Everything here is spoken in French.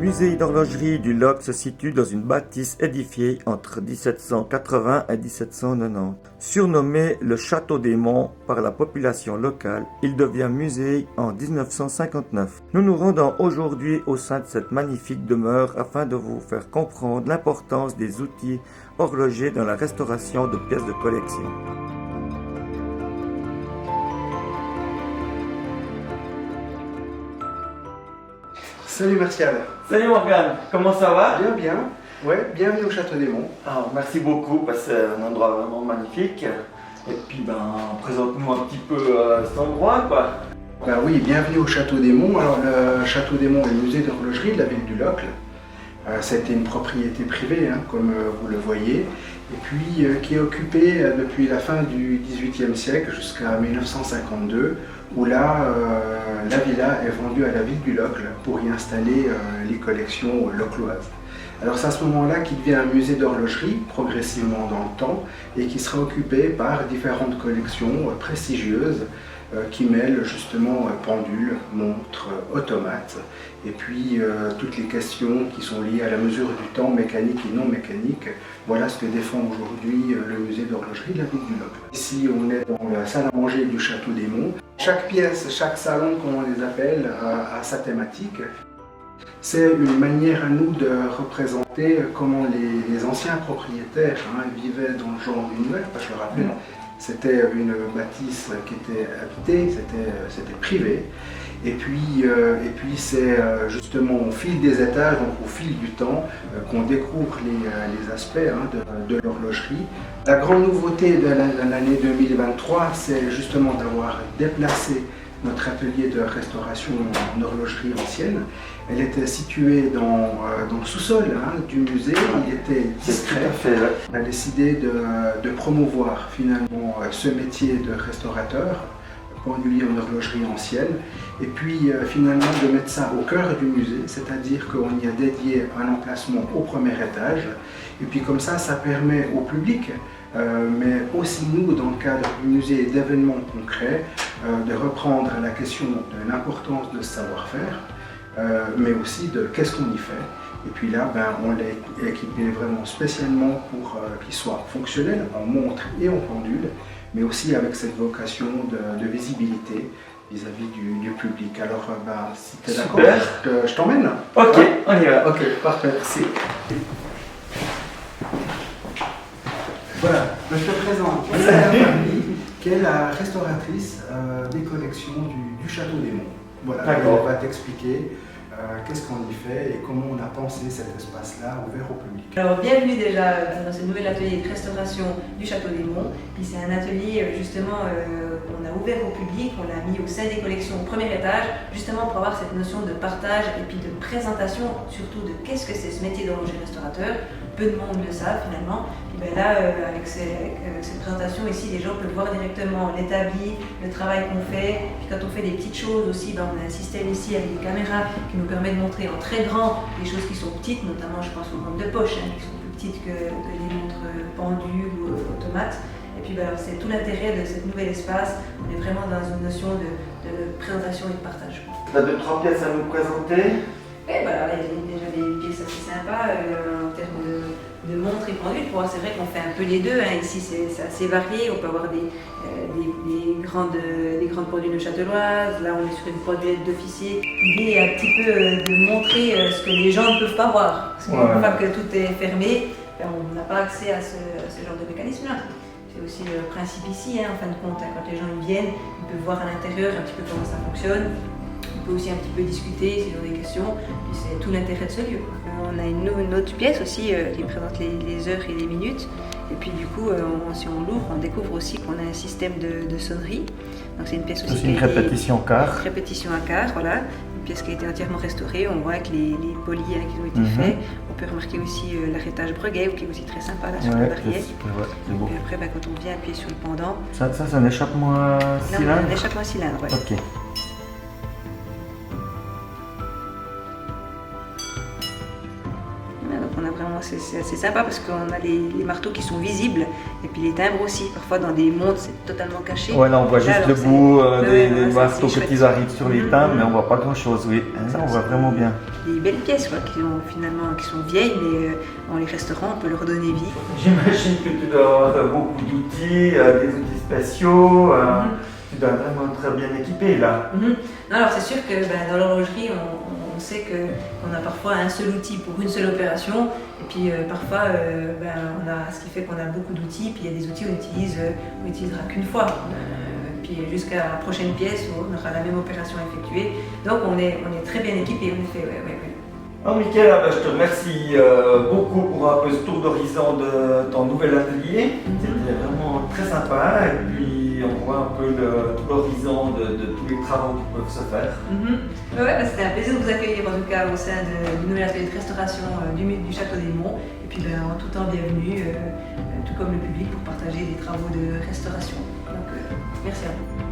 musée d'horlogerie du Locle se situe dans une bâtisse édifiée entre 1780 et 1790. Surnommé le Château des Monts par la population locale, il devient musée en 1959. Nous nous rendons aujourd'hui au sein de cette magnifique demeure afin de vous faire comprendre l'importance des outils horlogers dans la restauration de pièces de collection. Salut Martial. Salut Morgane, comment ça va? Bien, bien. Ouais, bienvenue au Château des Monts. Alors, merci beaucoup parce que c'est un endroit vraiment magnifique. Et puis présente-nous un petit peu cet endroit quoi. Ben oui, bienvenue au Château des Monts. Alors le Château des Monts est le musée d'horlogerie de la ville du Locle. Ça a été une propriété privée, comme vous le voyez, et puis qui est occupée depuis la fin du XVIIIe siècle jusqu'à 1952, où là, la villa est vendue à la ville du Locle pour y installer les collections locloises. Alors c'est à ce moment-là qu'il devient un musée d'horlogerie, progressivement dans le temps, et qui sera occupé par différentes collections prestigieuses qui mêlent justement pendules, montres, automates, et puis toutes les questions qui sont liées à la mesure du temps, mécanique et non mécanique. Voilà ce que défend aujourd'hui le musée d'horlogerie de la ville du Locle. Ici on est dans la salle à manger du Château des Monts. Chaque pièce, chaque salon, comme on les appelle, a sa thématique. C'est une manière à nous de représenter comment les anciens propriétaires vivaient dans le genre d'univers. Je le rappelle, c'était une bâtisse qui était habitée, c'était privé. Et puis c'est justement au fil des étages, donc au fil du temps, qu'on découvre les aspects de l'horlogerie. La grande nouveauté de l'année 2023, c'est justement d'avoir déplacé notre atelier de restauration en horlogerie ancienne. Elle était située dans le sous-sol du musée, il était discret. On a décidé de promouvoir finalement ce métier de restaurateur, pendulier en horlogerie ancienne, et puis finalement de mettre ça au cœur du musée, c'est-à-dire qu'on y a dédié un emplacement au premier étage, et puis comme ça permet au public, mais aussi nous, dans le cadre du musée et d'événements concrets, de reprendre la question de l'importance de ce savoir-faire, mais aussi de qu'est-ce qu'on y fait. Et puis là, on l'a équipé vraiment spécialement pour qu'il soit fonctionnel en montre et en pendule, mais aussi avec cette vocation de visibilité vis-à-vis du public. Alors, si tu es d'accord, je t'emmène. Ok, on y va. Ok, parfait, merci. Voilà, je te présente Isabelle Famille, qui est la restauratrice des collections du Château des Monts. Voilà, elle va t'expliquer qu'est-ce qu'on y fait et comment on a pensé cet espace-là ouvert au public. Alors bienvenue déjà dans ce nouvel atelier de restauration du Château des Monts. Puis c'est un atelier justement qu'on a ouvert au public, on l'a mis au sein des collections au premier étage, justement pour avoir cette notion de partage et puis de présentation surtout de qu'est-ce que c'est ce métier d'horloger restaurateur. Peu de monde le savent finalement. Et bien là, avec cette présentation ici, les gens peuvent voir directement l'établi, le travail qu'on fait. Puis quand on fait des petites choses aussi, on a un système ici avec des caméras qui nous permet de montrer en très grand des choses qui sont petites, notamment je pense aux montres de poche, qui sont plus petites que les montres pendules ou automates. Et puis c'est tout l'intérêt de ce nouvel espace. On est vraiment dans une notion de présentation et de partage. Tu as 2-3 pièces à nous présenter? Oui, il y a déjà des pièces assez sympas en termes de montres et pendules. C'est vrai qu'on fait un peu les deux. Ici, c'est assez varié. On peut avoir des grandes pendules de châteloises. Là, on est sur une pendulette d'officier. L'idée est un petit peu de montrer ce que les gens ne peuvent pas voir. Parce qu'une fois que tout est fermé, on n'a pas accès à ce genre de mécanisme-là. C'est aussi le principe ici, en fin de compte. Quand les gens viennent, ils peuvent voir à l'intérieur un petit peu comment ça fonctionne. On peut aussi un petit peu discuter s'ils ont des questions, puis c'est tout l'intérêt de ce lieu. On a une autre pièce aussi qui présente les heures et les minutes, et puis du coup, si on l'ouvre, on découvre aussi qu'on a un système de sonnerie. Donc c'est une pièce aussi une répétition quart. Répétition à quart, voilà. Une pièce qui a été entièrement restaurée, on voit avec les polis qui ont été faits. On peut remarquer aussi l'arrêtage Breguet, qui est aussi très sympa là sur le barillet. C'est beau. Et après, quand on vient appuyer sur le pendant... Ça c'est un échappement à cylindre? Non, un échappement à cylindre, ouais. Ok. On a vraiment c'est assez sympa parce qu'on a les marteaux qui sont visibles et puis les timbres aussi. Parfois dans des montres c'est totalement caché. Ouais, là on voit juste alors, le bout des c'est marteaux assez quand chouette. ils arrivent sur les timbres, mais on voit pas grand chose, oui. Ça on voit vraiment bien. Des belles pièces quoi, qui sont vieilles, mais en les restaurant, on peut leur donner vie. J'imagine que tu dois avoir beaucoup d'outils, des outils spéciaux. Tu dois vraiment très bien équipé là. Non, alors c'est sûr que dans l'horlogerie, on sait qu'on a parfois un seul outil pour une seule opération, et puis parfois on a ce qui fait qu'on a beaucoup d'outils, puis il y a des outils on n'utilisera qu'une fois. Puis jusqu'à la prochaine pièce où on aura la même opération effectuée. Donc on est très bien équipé en effet. Ouais. Alors Mickaël, je te remercie beaucoup pour un peu ce tour d'horizon de ton nouvel atelier. C'était vraiment très sympa et puis on voit un peu tout l'horizon de tous les travaux qui peuvent se faire. Ouais, c'était un plaisir de vous accueillir en tout cas au sein du nouvel atelier de restauration du Château des Monts. Et puis en tout temps bienvenue, tout comme le public, pour partager des travaux de restauration. Donc merci à vous.